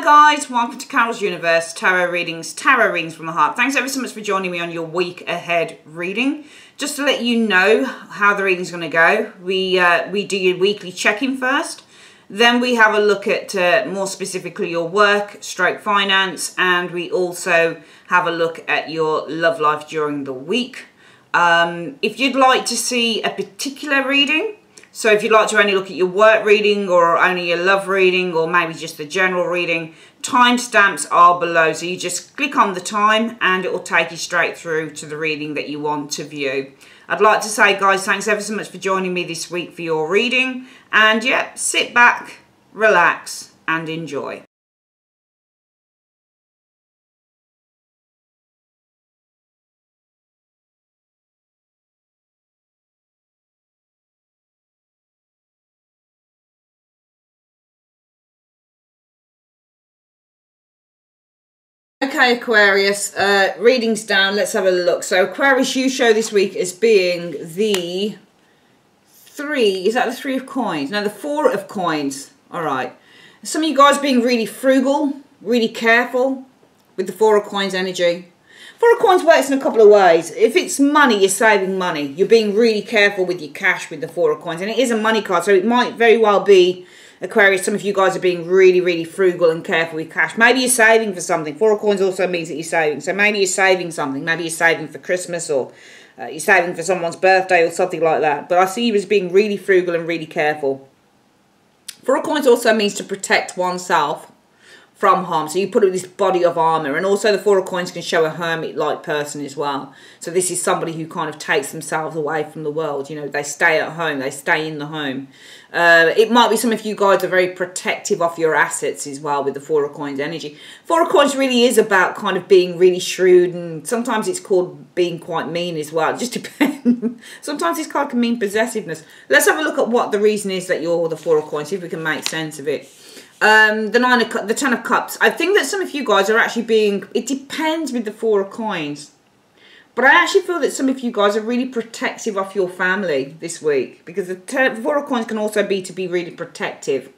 guys, welcome to Carol's Universe, Tarot Readings from the Heart. Thanks ever so much for joining me on your week ahead reading. Just to let you know how the reading's going to go, we do your weekly check-in first. Then we have a look at more specifically your work, stroke finance, and we also have a look at your love life during the week. If you'd like to see a particular reading, so if you'd like to only look at your work reading or only your love reading or maybe just the general reading, timestamps are below. So you just click on the time and it will take you straight through to the reading that you want to view. I'd like to say, guys, thanks ever so much for joining me this week for your reading. And yeah, sit back, relax and enjoy. Okay, Aquarius, readings down. Let's have a look. So, Aquarius, you show this week as being the three. Is that the three of coins? No, the four of coins. All right. Some of you guys being really frugal, really careful with the four of coins energy. Four of coins works in a couple of ways. If it's money, you're saving money. You're being really careful with your cash with the four of coins. And it is a money card, so it might very well be, Aquarius, some of you guys are being really, really frugal and careful with cash. Maybe you're saving for something. Four of coins also means that you're saving. So maybe you're saving something. Maybe you're saving for Christmas or you're saving for someone's birthday or something like that. But I see you as being really frugal and really careful. Four of coins also means to protect oneself from harm. So you put this body of armour. And also the four of coins can show a hermit-like person as well. So this is somebody who kind of takes themselves away from the world. You know, they stay at home. They stay in the home. It might be some of you guys are very protective of your assets as well with the four of coins energy. Four of coins really is about kind of being really shrewd, and sometimes it's called being quite mean as well. It just depends. Sometimes this card can mean possessiveness. Let's have a look at what the reason is that you're the four of coins, see if we can make sense of it. The Ten of Cups. I think that some of you guys are actually being, it depends with the four of coins. But I actually feel that some of you guys are really protective of your family this week. Because the four of coins can also be to be really protective.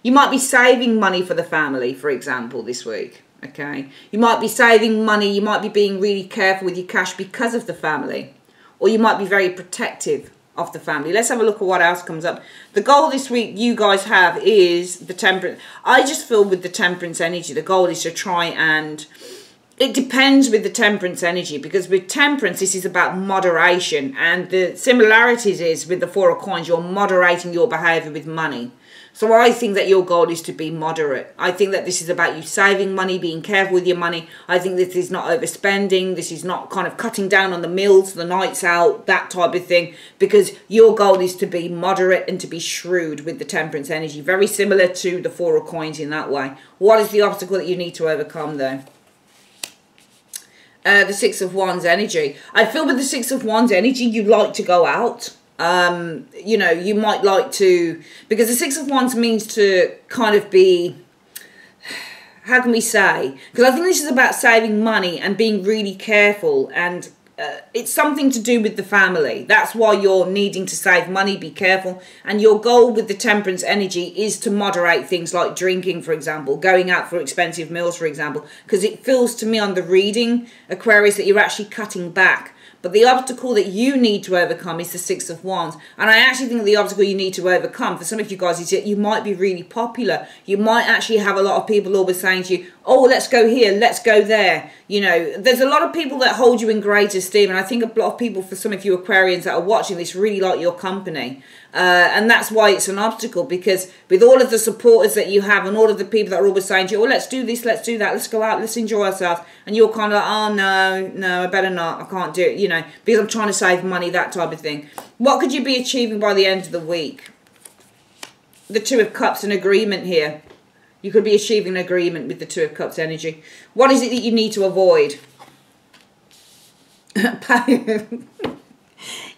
You might be saving money for the family, for example, this week. Okay. You might be saving money. You might be being really careful with your cash because of the family. Or you might be very protective of the family. Let's have a look at what else comes up. The goal this week you guys have is the temperance. I just feel with the temperance energy, the goal is to try and, it depends with the temperance energy, because with temperance this is about moderation, and the similarities is with the four of coins, you're moderating your behaviour with money. So I think that your goal is to be moderate. I think that this is about you saving money, being careful with your money. I think this is not overspending. This is not kind of cutting down on the meals, the nights out, that type of thing. Because your goal is to be moderate and to be shrewd with the temperance energy. Very similar to the four of coins in that way. What is the obstacle that you need to overcome though? The Six of Wands energy. I feel with the Six of Wands energy, you like to go out. You know, you might like to, because the Six of Wands means to kind of be, how can we say, because I think this is about saving money and being really careful, and it's something to do with the family. That's why you're needing to save money, be careful, and your goal with the temperance energy is to moderate things like drinking, for example, going out for expensive meals, for example, because it feels to me on the reading, Aquarius, that you're actually cutting back. But the obstacle that you need to overcome is the Six of Wands. And I actually think the obstacle you need to overcome for some of you guys is that you might be really popular. You might actually have a lot of people always saying to you, oh, let's go here, let's go there. You know, there's a lot of people that hold you in great esteem. And I think a lot of people, for some of you Aquarians that are watching this, really like your company. And that's why it's an obstacle, because with all of the supporters that you have and all of the people that are always saying to you, oh, let's do this, let's do that, let's go out, let's enjoy ourselves. And you're kind of like, oh, no, I better not, I can't do it, you know, because I'm trying to save money, that type of thing. What could you be achieving by the end of the week? The Two of Cups, an agreement here. You could be achieving an agreement with the Two of Cups energy. What is it that you need to avoid?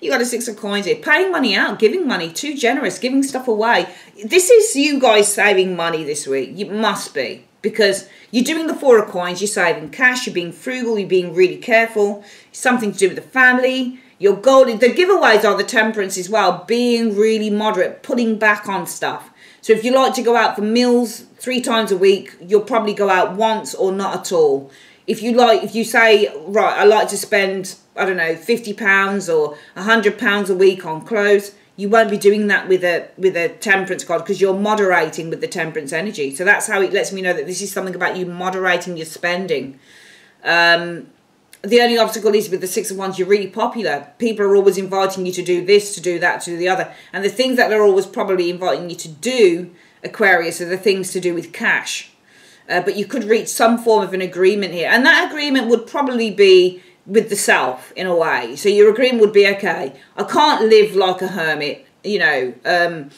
You got a Six of Coins here. Paying money out, giving money, too generous, giving stuff away. This is you guys saving money this week. You must be. Because you're doing the Four of Coins, you're saving cash, you're being frugal, you're being really careful. Something to do with the family. Your goal, the giveaways are the temperance as well. Being really moderate, putting back on stuff. So if you like to go out for meals 3 times a week, you'll probably go out once or not at all. If you say, right, I like to spend, I don't know, £50 or £100 a week on clothes, you won't be doing that with a temperance card, because you're moderating with the temperance energy. So that's how it lets me know that this is something about you moderating your spending. The only obstacle is with the Six of Wands, you're really popular. People are always inviting you to do this, to do that, to do the other. And the things that they're always probably inviting you to do, Aquarius, are the things to do with cash. But you could reach some form of an agreement here. And that agreement would probably be with the self, in a way. So your agreement would be, okay, I can't live like a hermit, I've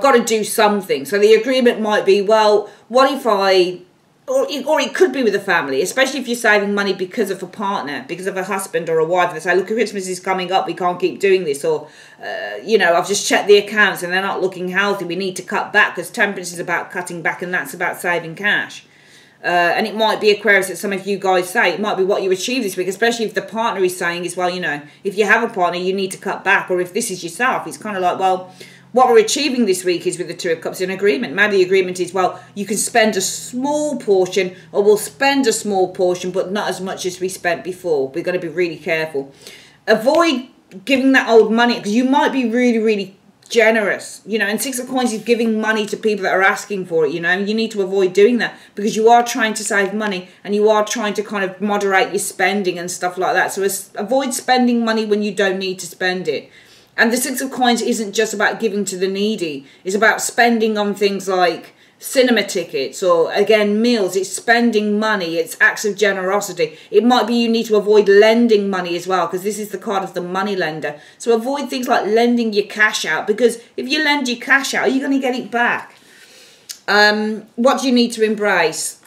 got to do something. So the agreement might be, well, what if I... Or it could be with a family, especially if you're saving money because of a partner, because of a husband or a wife. They say, look, Christmas is coming up, we can't keep doing this. Or, I've just checked the accounts and they're not looking healthy. We need to cut back, because temperance is about cutting back, and that's about saving cash. And it might be, Aquarius, that some of you guys say, it might be what you achieve this week, especially if the partner is saying as well, if you have a partner, you need to cut back. Or if this is yourself, it's kind of like, well, what we're achieving this week is with the Two of Cups in agreement. Maybe the agreement is, well, you can spend a small portion, or we'll spend a small portion, but not as much as we spent before. We're going to be really careful. Avoid giving that old money, because you might be really, really generous. And Six of Coins is giving money to people that are asking for it, You need to avoid doing that, because you are trying to save money, and you are trying to kind of moderate your spending and stuff like that. So avoid spending money when you don't need to spend it. And the Six of Coins isn't just about giving to the needy. It's about spending on things like cinema tickets or, again, meals. It's spending money. It's acts of generosity. It might be you need to avoid lending money as well, because this is the card of the money lender. So avoid things like lending your cash out, because if you lend your cash out, are you going to get it back? What do you need to embrace?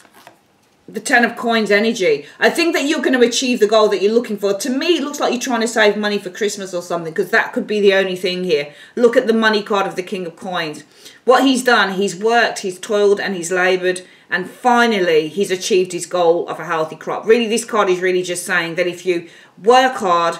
The Ten of Coins energy. I think that you're going to achieve the goal that you're looking for. To me, it looks like you're trying to save money for Christmas or something, because that could be the only thing here. Look at the money card of the King of Coins. What he's done, he's worked, he's toiled, and he's laboured, and finally he's achieved his goal of a healthy crop. Really, this card is really just saying that if you work hard,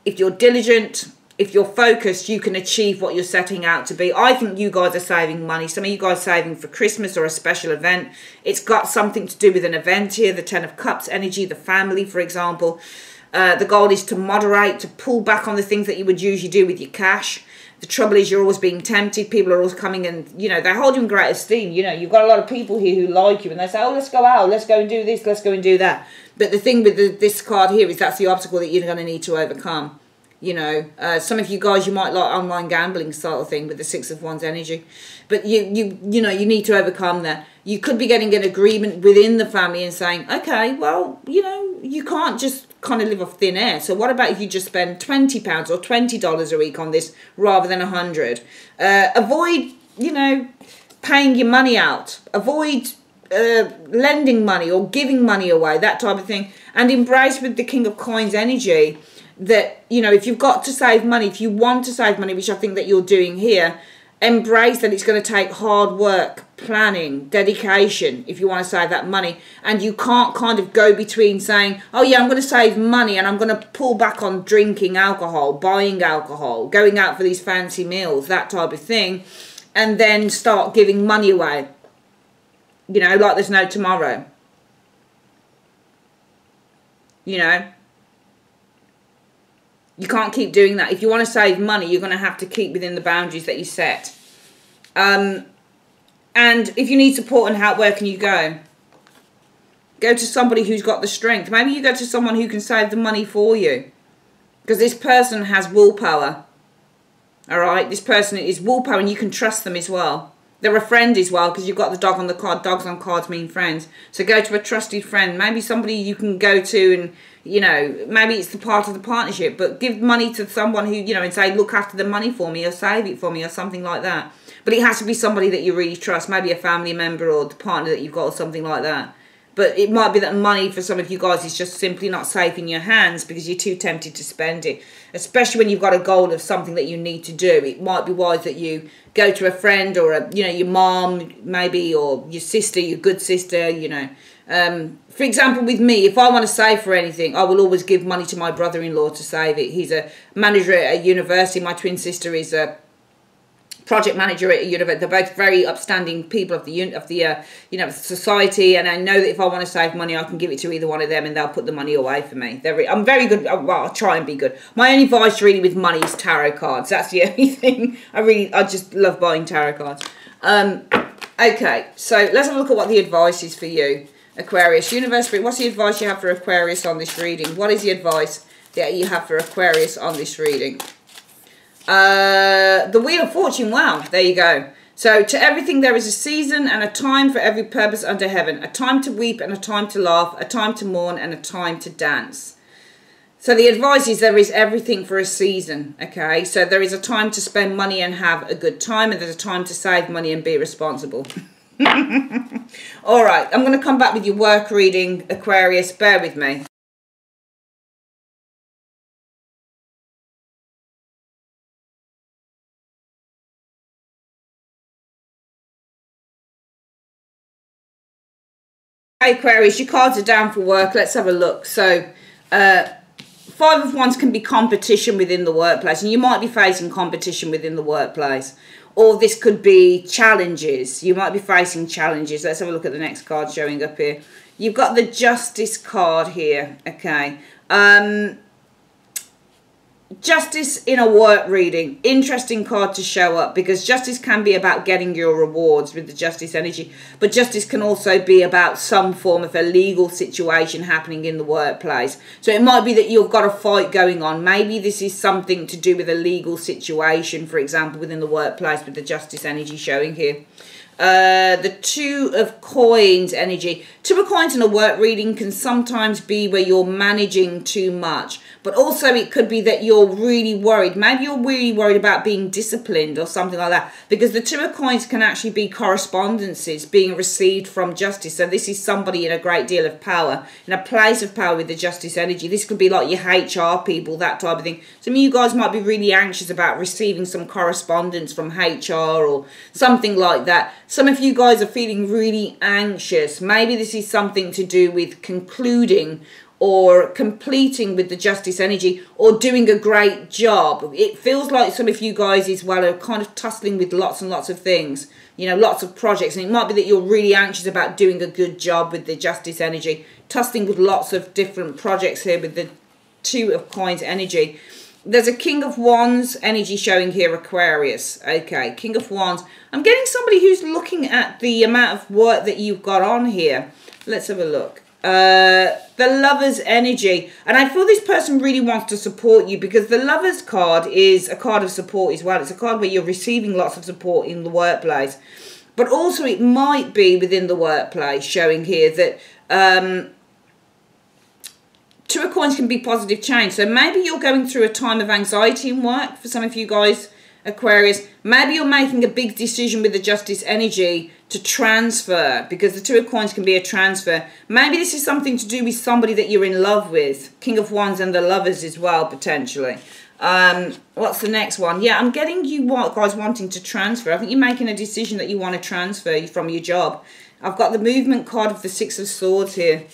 if you're diligent, if you're focused, you can achieve what you're setting out to be. I think you guys are saving money. Some of you guys saving for Christmas or a special event. It's got something to do with an event here. The Ten of Cups energy, the family, for example. The goal is to moderate, to pull back on the things that you would usually do with your cash. The trouble is you're always being tempted. People are always coming and, they hold you in great esteem. You've got a lot of people here who like you, and they say, oh, let's go out, let's go and do this, let's go and do that. But the thing with this card here is that's the obstacle that you're going to need to overcome. Some of you guys, you might like online gambling sort of thing with the Six of Wands energy, but you need to overcome that. You could be getting an agreement within the family and saying, okay, well, you can't just kind of live off thin air. So what about if you just spend £20 or $20 a week on this rather than 100? Avoid, paying your money out. Avoid lending money or giving money away, that type of thing. And embrace with the King of Coins energy that, if you've got to save money, if you want to save money, which I think that you're doing here, embrace that it's going to take hard work, planning, dedication, if you want to save that money. And you can't kind of go between saying, oh yeah, I'm going to save money and I'm going to pull back on drinking alcohol, buying alcohol, going out for these fancy meals, that type of thing, and then start giving money away, like there's no tomorrow. You can't keep doing that. If you want to save money, you're going to have to keep within the boundaries that you set. And if you need support and help, where can you go? Go to somebody who's got the strength. Maybe you go to someone who can save the money for you. Because this person has willpower. Alright? This person is willpower, and you can trust them as well. They're a friend as well, because you've got the dog on the card. Dogs on cards mean friends. So go to a trusted friend. Maybe somebody you can go to and, maybe it's the part of the partnership. But give money to someone who, and say, look after the money for me or save it for me or something like that. But it has to be somebody that you really trust. Maybe a family member or the partner that you've got or something like that. But it might be that money for some of you guys is just simply not safe in your hands because you're too tempted to spend it. Especially when you've got a goal of something that you need to do. It might be wise that you go to a friend or, your mom maybe, or your sister, your good sister, For example, with me, if I want to save for anything, I will always give money to my brother-in-law to save it. He's a manager at a university. My twin sister is a project manager at a university. They're both very upstanding people of the society, and I know that if I want to save money, I can give it to either one of them, and they'll put the money away for me. I'm very good. Well, I'll try and be good. My only advice really with money is tarot cards. That's the only thing. I just love buying tarot cards. Okay, so let's have a look at what the advice is for you, Aquarius. Universe Spirit, what's the advice you have for Aquarius on this reading? What is the advice that you have for Aquarius on this reading? The Wheel of Fortune. Wow, there you go. So, to everything there is a season and a time for every purpose under heaven. A time to weep and a time to laugh. A time to mourn and a time to dance. So, the advice is there is everything for a season. Okay, so there is a time to spend money and have a good time. And there's a time to save money and be responsible. Alright, I'm going to come back with your work reading, Aquarius. Bear with me. Hey Aquarius, your cards are down for work. Let's have a look. So, Five of Wands can be competition within the workplace, and you might be facing competition within the workplace. Or this could be challenges. You might be facing challenges. Let's have a look at the next card showing up here. You've got the Justice card here. Okay. Justice in a work reading. Interesting card to show up, because justice can be about getting your rewards with the Justice energy, but justice can also be about some form of a legal situation happening in the workplace. So it might be that you've got a fight going on. Maybe this is something to do with a legal situation, for example, within the workplace, with the Justice energy showing here. The Two of Coins energy. Two of Coins in a work reading can sometimes be where you're managing too much, but also it could be that you're really worried. Maybe you're really worried about being disciplined or something like that, because the Two of Coins can actually be correspondences being received from justice. So this is somebody in a great deal of power, in a place of power with the Justice energy. This could be like your HR people, that type of thing. Some of you guys might be really anxious about receiving some correspondence from HR or something like that. Some of you guys are feeling really anxious. Maybe this is something to do with concluding or completing with the Justice energy, or doing a great job. It feels like some of you guys as well are kind of tussling with lots and lots of things, you know, lots of projects, and it might be that you're really anxious about doing a good job with the Justice energy, tussling with lots of different projects here with the Two of Coins energy. There's a King of Wands energy showing here, Aquarius. Okay, King of Wands. I'm getting somebody who's looking at the amount of work that you've got on here. Let's have a look. The Lovers energy, and I feel this person really wants to support you, because the Lovers card is a card of support as well. It's a card where you're receiving lots of support in the workplace, but also it might be within the workplace showing here that Two of Coins can be positive change. So maybe you're going through a time of anxiety in work for some of you guys, Aquarius. Maybe you're making a big decision with the Justice energy to transfer, because the Two of Coins can be a transfer. Maybe this is something to do with somebody that you're in love with. King of Wands and the Lovers as well, potentially. What's the next one? Yeah, I'm getting you guys wanting to transfer. I think you're making a decision that you want to transfer from your job. I've got the Movement card of the Six of Swords here.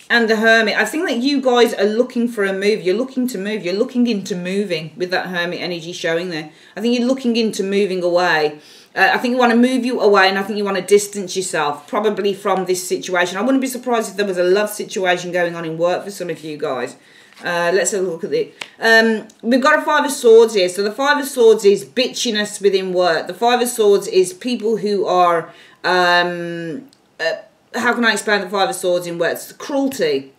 And the Hermit. I think that you guys are looking for a move. You're looking to move. You're looking into moving with that Hermit energy showing there. I think you're looking into moving away. I think you want to move you away, and I think you want to distance yourself probably from this situation. I wouldn't be surprised if there was a love situation going on in work for some of you guys. Let's have a look at it. We've got a Five of Swords here. So the Five of Swords is bitchiness within work. The Five of Swords is people who are... how can I explain the Five of Swords in words? Cruelty.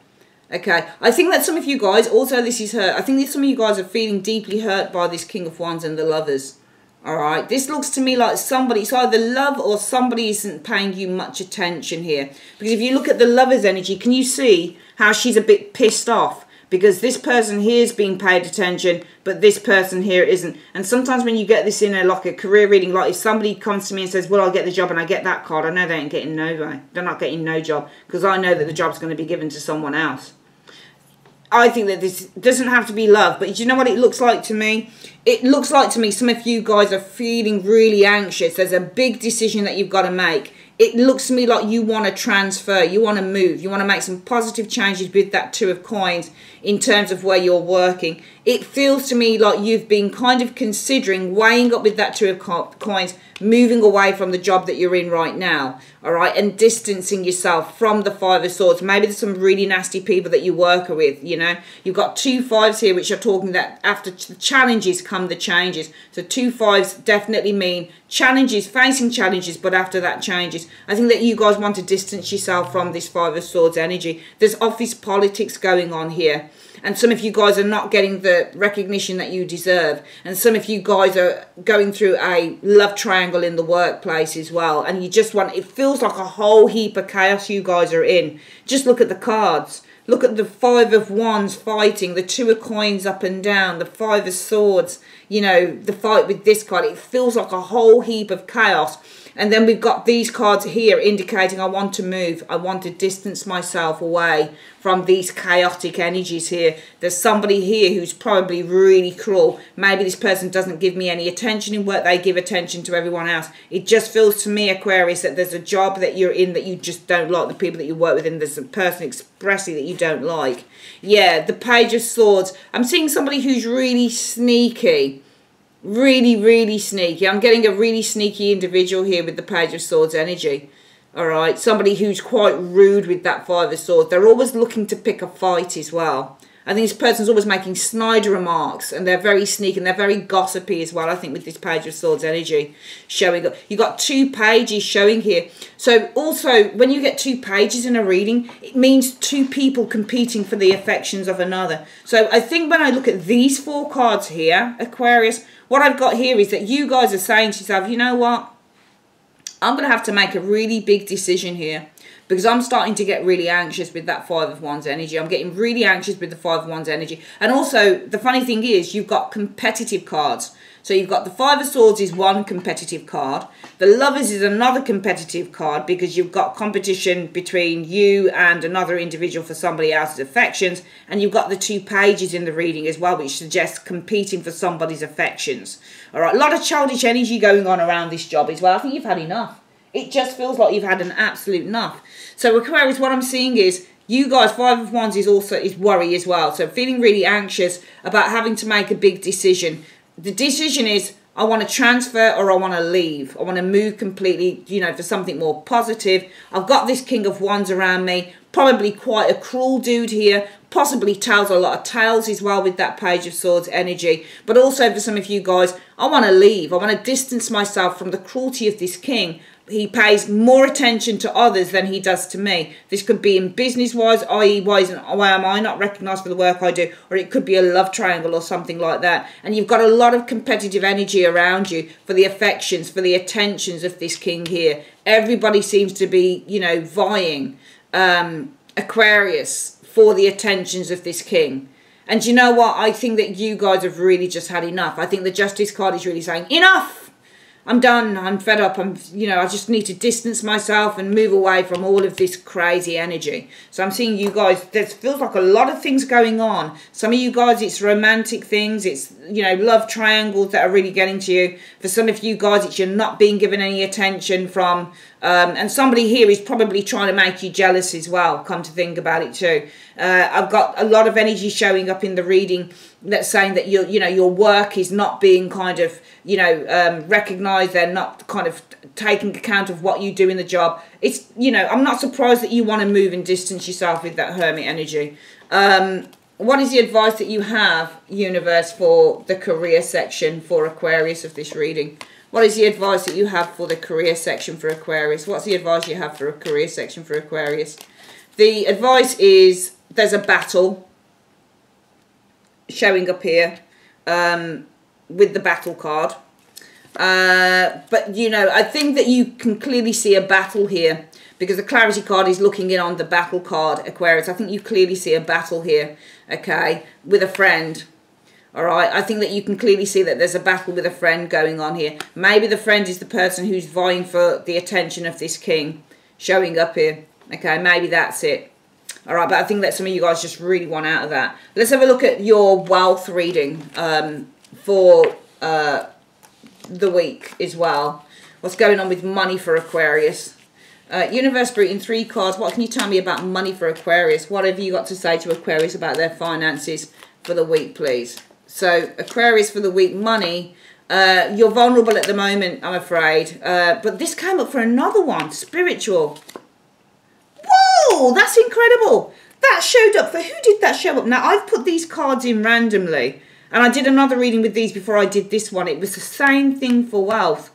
Okay. I think that some of you guys, also this is hurt. I think that some of you guys are feeling deeply hurt by this King of Wands and the Lovers. Alright. This looks to me like somebody, it's either love or somebody isn't paying you much attention here. Because if you look at the Lovers energy, can you see how she's a bit pissed off? Because this person here is being paid attention, but this person here isn't. And sometimes when you get this in like a career reading, like if somebody comes to me and says, well, I'll get the job and I get that card, I know they ain't getting no way. They're not getting no job, because I know that the job's going to be given to someone else. I think that this doesn't have to be love, but do you know what it looks like to me? It looks like to me some of you guys are feeling really anxious. There's a big decision that you've got to make. It looks to me like you want to transfer, you want to move, you want to make some positive changes with that Two of Coins in terms of where you're working. It feels to me like you've been kind of considering weighing up with that Two of Coins, moving away from the job that you're in right now, all right, and distancing yourself from the Five of Swords. Maybe there's some really nasty people that you work with, you know. You've got 2 5s here, which are talking that after the challenges come the changes. So 2 5s definitely mean challenges, facing challenges, but after that changes. I think that you guys want to distance yourself from this Five of Swords energy. There's office politics going on here. And some of you guys are not getting the recognition that you deserve. And some of you guys are going through a love triangle in the workplace as well. And you just want, it feels like a whole heap of chaos you guys are in. Just look at the cards. Look at the Five of Wands fighting, the Two of Coins up and down, the Five of Swords, you know, the fight with this card. It feels like a whole heap of chaos. And then we've got these cards here indicating I want to move. I want to distance myself away from these chaotic energies here. There's somebody here who's probably really cruel. Maybe this person doesn't give me any attention in work. They give attention to everyone else. It just feels to me, Aquarius, that there's a job that you're in that you just don't like. The people that you work with, and there's a person expressly that you don't like. Yeah, the Page of Swords. I'm seeing somebody who's really sneaky. Really sneaky. I'm getting a really sneaky individual here with the Page of Swords energy. All right, somebody who's quite rude with that Five of Swords. They're always looking to pick a fight as well. I think this person's always making snide remarks, and they're very sneaky and they're very gossipy as well, I think, with this Page of Swords energy showing up. You've got 2 pages showing here. So also, when you get 2 pages in a reading, it means 2 people competing for the affections of another. So I think when I look at these 4 cards here, Aquarius, what I've got here is that you guys are saying to yourself, you know what? I'm going to have to make a really big decision here, because I'm starting to get really anxious with that Five of Wands energy. I'm getting really anxious with the Five of Wands energy. And also, the funny thing is, you've got competitive cards. So you've got the Five of Swords is one competitive card. The Lovers is another competitive card, because you've got competition between you and another individual for somebody else's affections. And you've got the 2 pages in the reading as well, which suggests competing for somebody's affections. All right, a lot of childish energy going on around this job as well. I think you've had enough. It just feels like you've had an absolute enough. So Aquarius, what I'm seeing is, you guys, Five of Wands is worry as well. So feeling really anxious about having to make a big decision. The decision is, I want to transfer or I want to leave. I want to move completely, you know, for something more positive. I've got this King of Wands around me. Probably quite a cruel dude here. Possibly tells a lot of tales as well with that Page of Swords energy. But also for some of you guys, I want to leave. I want to distance myself from the cruelty of this king. He pays more attention to others than he does to me. This could be in business-wise, i.e. why am I not recognised for the work I do? Or it could be a love triangle or something like that. And you've got a lot of competitive energy around you for the affections, for the attentions of this king here. Everybody seems to be, you know, vying, Aquarius, for the attentions of this king. And you know what? I think that you guys have really just had enough. I think the Justice card is really saying, enough! I'm done. I'm fed up. I just need to distance myself and move away from all of this crazy energy. So I'm seeing you guys, there feels like a lot of things going on. Some of you guys, it's romantic things. It's, you know, love triangles that are really getting to you. For some of you guys, it's you're not being given any attention from, and somebody here is probably trying to make you jealous as well, come to think about it too. I've got a lot of energy showing up in the reading that's saying that your work is not being kind of, recognised. They're not kind of taking account of what you do in the job. It's, I'm not surprised that you want to move and distance yourself with that Hermit energy. What is the advice that you have, universe, for the career section for Aquarius of this reading? What is the advice that you have for the career section for Aquarius? What's the advice you have for a career section for Aquarius? The advice is there's a battle showing up here with the battle card. But, I think that you can clearly see a battle here because the clarity card is looking in on the battle card, Aquarius. I think you clearly see a battle here, okay, with a friend. All right, I think that you can clearly see that there's a battle with a friend going on here. Maybe the friend is the person who's vying for the attention of this king showing up here. Okay, maybe that's it. All right, but I think that some of you guys just really want out of that. Let's have a look at your wealth reading for the week as well. What's going on with money for Aquarius? Universe Brute in 3 cards. What can you tell me about money for Aquarius? What have you got to say to Aquarius about their finances for the week, please? So, Aquarius for the week, money. You're vulnerable at the moment, I'm afraid. But this came up for another one, spiritual. Whoa, that's incredible. That showed up. For who did that show up? Now, I've put these cards in randomly. And I did another reading with these before I did this one. It was the same thing for wealth.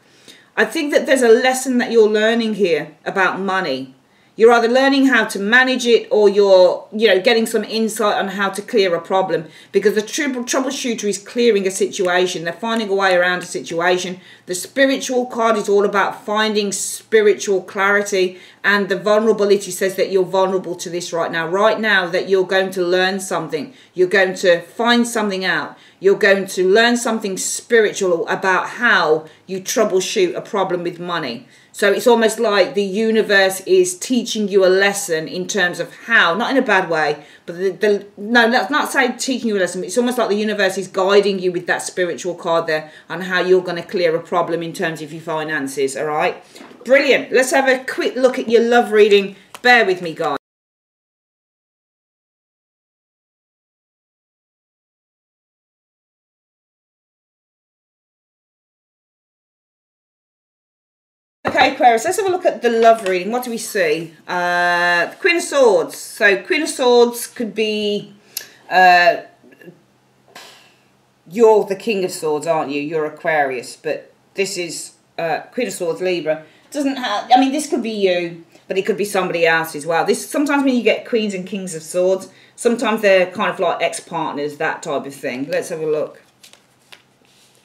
I think that there's a lesson that you're learning here about money. You're either learning how to manage it, or you're, getting some insight on how to clear a problem. Because the troubleshooter is clearing a situation. They're finding a way around a situation. The spiritual card is all about finding spiritual clarity. And the vulnerability says that you're vulnerable to this right now. Right now, that you're going to learn something. You're going to find something out. You're going to learn something spiritual about how you troubleshoot a problem with money. So it's almost like the universe is teaching you a lesson in terms of how, not in a bad way, but no, that's not saying teaching you a lesson. It's almost like the universe is guiding you with that spiritual card there on how you're going to clear a problem in terms of your finances, all right? Brilliant. Let's have a quick look at your love reading. Bear with me, guys. Okay, Aquarius, let's have a look at the love reading. What do we see? The Queen of Swords. So, Queen of Swords could be... you're the King of Swords, aren't you? You're Aquarius. But this is Queen of Swords, Libra. Doesn't have... I mean, this could be you, but it could be somebody else as well. This sometimes when you get Queens and Kings of Swords, sometimes they're kind of like ex-partners, that type of thing. Let's have a look.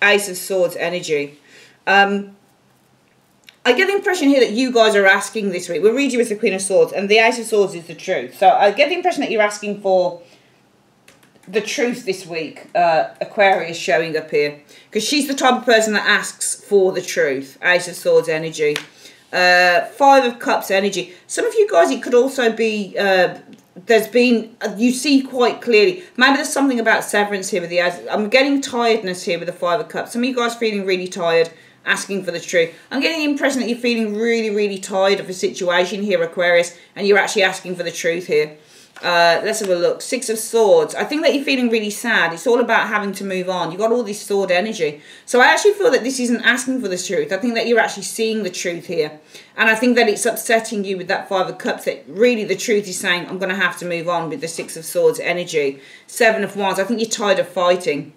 Ace of Swords energy. I get the impression here that you guys are asking this week. We'll read you as the Queen of Swords, and the Ace of Swords is the truth. So I get the impression that you're asking for the truth this week. Aquarius showing up here. Because she's the type of person that asks for the truth. Ace of Swords energy. 5 of Cups energy. Some of you guys, it could also be... there's been... you see quite clearly. Maybe there's something about severance here with the Ace. I'm getting tiredness here with the 5 of Cups. Some of you guys feeling really tired, asking for the truth. I'm getting the impression that you're feeling really, really tired of a situation here, Aquarius, and you're actually asking for the truth here. Let's have a look. 6 of Swords. I think that you're feeling really sad. It's all about having to move on. You've got all this sword energy. So I actually feel that this isn't asking for the truth. I think that you're actually seeing the truth here. And I think that it's upsetting you with that 5 of Cups, that really the truth is saying, I'm going to have to move on with the 6 of Swords energy. 7 of Wands. I think you're tired of fighting.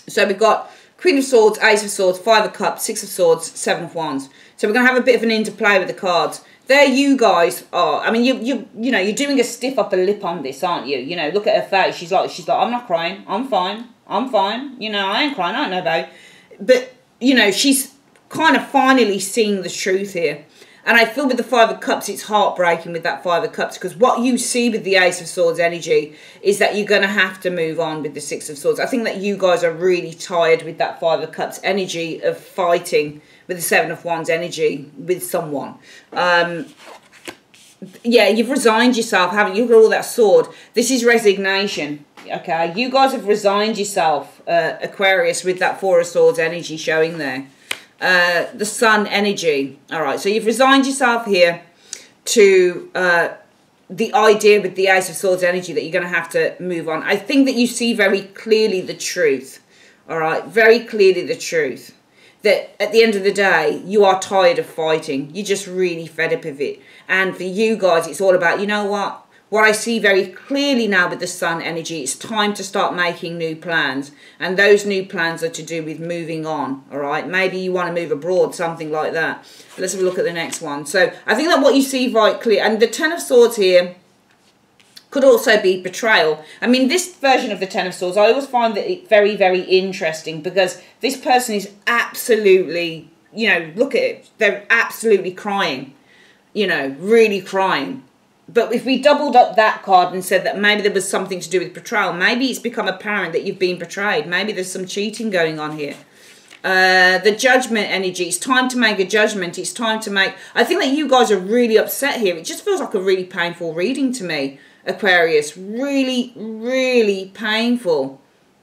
So we've got Queen of Swords, Ace of Swords, 5 of Cups, 6 of Swords, 7 of Wands. So we're going to have a bit of an interplay with the cards. There you guys are. I mean, you're doing a stiff upper lip on this, aren't you? You know, look at her face. She's like, I'm not crying. I'm fine. I'm fine. You know, I ain't crying. I don't know about it. But, you know, she's kind of finally seeing the truth here. And I feel with the 5 of Cups, it's heartbreaking with that 5 of Cups, because what you see with the Ace of Swords energy is that you're going to have to move on with the 6 of Swords. I think that you guys are really tired with that 5 of Cups energy of fighting with the 7 of Wands energy with someone. Yeah, you've resigned yourself, haven't you? You've got all that sword. This is resignation, okay? You guys have resigned yourself, Aquarius, with that 4 of Swords energy showing there. The Sun energy. All right, so you've resigned yourself here to the idea with the Ace of Swords energy that you're going to have to move on. I think that you see very clearly the truth. All right, very clearly the truth. That at the end of the day, you are tired of fighting. You're just really fed up of it. And for you guys, it's all about, you know what? What I see very clearly now with the Sun energy, it's time to start making new plans. And those new plans are to do with moving on, all right? Maybe you want to move abroad, something like that. But let's have a look at the next one. So I think that what you see right clear, and the 10 of Swords here could also be betrayal. I mean, this version of the 10 of Swords, I always find that it's very, very interesting, because this person is absolutely, you know, look at it. They're absolutely crying, you know, really crying. But if we doubled up that card and said that maybe there was something to do with betrayal, maybe it's become apparent that you've been betrayed. Maybe there's some cheating going on here. The Judgment energy. It's time to make a judgment. It's time to make... I think that you guys are really upset here. It just feels like a really painful reading to me, Aquarius. Really, really painful.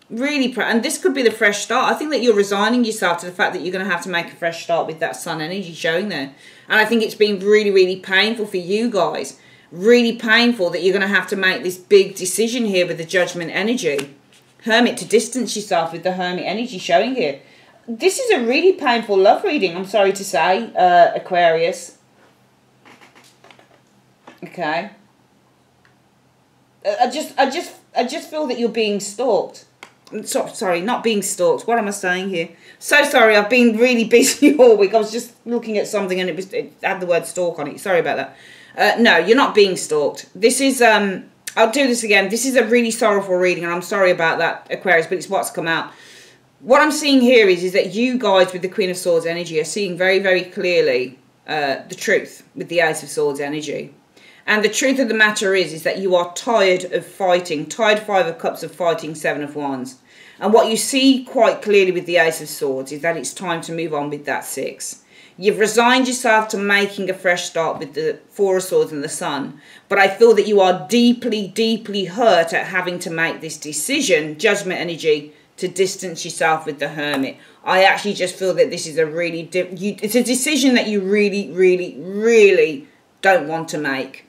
Really, and this could be the fresh start. I think that you're resigning yourself to the fact that you're going to have to make a fresh start with that sun energy showing there. And I think it's been really, really painful for you guys. Really painful that you're going to have to make this big decision here with the Judgment energy. Hermit, to distance yourself with the Hermit energy showing here. This is a really painful love reading, I'm sorry to say, Aquarius. Okay. I just feel that you're being stalked. Sorry, not being stalked. What am I saying here? So sorry, I've been really busy all week. I was just looking at something and it had the word stalk on it. Sorry about that. No, you're not being stalked. This is, I'll do this again. This is a really sorrowful reading and I'm sorry about that, Aquarius, but it's what's come out. What I'm seeing here is that you guys with the Queen of Swords energy are seeing very, very clearly the truth with the Ace of Swords energy. And the truth of the matter is that you are tired of fighting. Tired 5 of Cups of fighting 7 of Wands. And what you see quite clearly with the Ace of Swords is that it's time to move on with that 6. You've resigned yourself to making a fresh start with the 4 of Swords and the Sun. But I feel that you are deeply, deeply hurt at having to make this decision, Judgment energy, to distance yourself with the Hermit. I actually just feel that this is a really... it's a decision that you really, really, really don't want to make.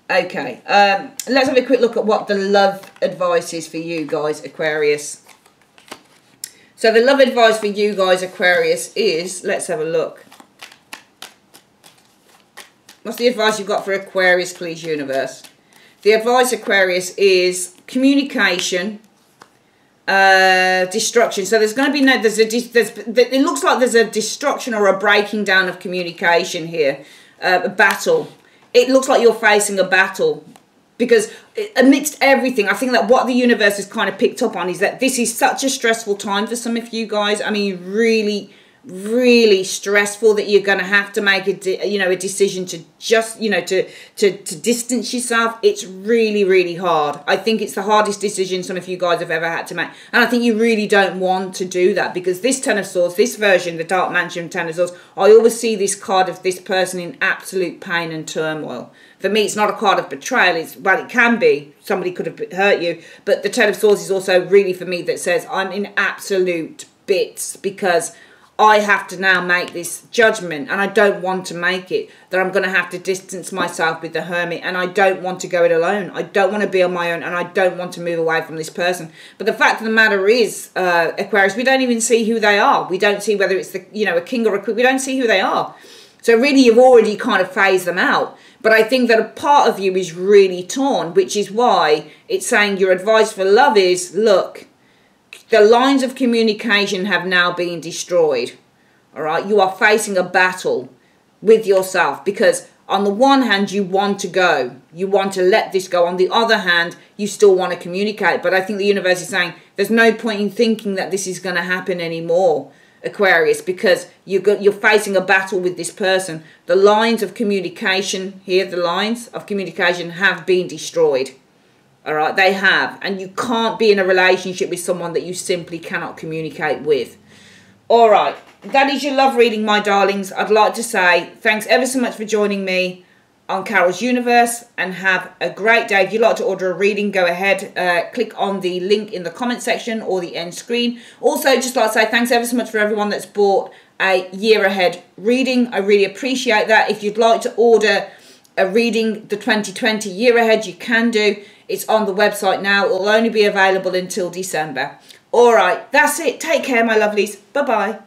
Okay, let's have a quick look at what the love advice is for you guys, Aquarius. So the love advice for you guys, Aquarius, is, let's have a look. What's the advice you've got for Aquarius, please, universe? The advice, Aquarius, is communication, destruction. So there's going to be no, it looks like there's a destruction or a breaking down of communication here, a battle. It looks like you're facing a battle because amidst everything, I think that what the universe has kind of picked up on is that this is such a stressful time for some of you guys. I mean, really, really stressful that you're going to have to make a decision to just, to distance yourself. It's really, really hard. I think it's the hardest decision some of you guys have ever had to make. And I think you really don't want to do that because this Ten of Swords, this version, the Dark Mansion Ten of Swords, I always see this card of this person in absolute pain and turmoil. For me, it's not a card of betrayal. Well, it can be. Somebody could have hurt you. But the Ten of Swords is also really for me that says I'm in absolute bits because I have to now make this judgment and I don't want to make it, that I'm going to have to distance myself with the Hermit and I don't want to go it alone. I don't want to be on my own and I don't want to move away from this person. But the fact of the matter is, Aquarius, we don't even see who they are. We don't see whether it's a king or a queen. We don't see who they are. So really you've already kind of phased them out. But I think that a part of you is really torn, which is why it's saying your advice for love is, look, the lines of communication have now been destroyed. All right, you are facing a battle with yourself because on the one hand, you want to go. You want to let this go. On the other hand, you still want to communicate. But I think the universe is saying there's no point in thinking that this is going to happen anymore, Aquarius, because you're facing a battle with this person. The lines of communication here, the lines of communication have been destroyed. All right, they have. And you can't be in a relationship with someone that you simply cannot communicate with. All right, that is your love reading, my darlings. I'd like to say thanks ever so much for joining me on Carol's Universe and have a great day. If you'd like to order a reading, go ahead. Click on the link in the comment section or the end screen. Also, just like to say thanks ever so much for everyone that's bought a year ahead reading. I really appreciate that. If you'd like to order a reading, the 2020 year ahead, you can do. It's on the website now. It will only be available until December. All right, that's it. Take care, my lovelies. Bye-bye.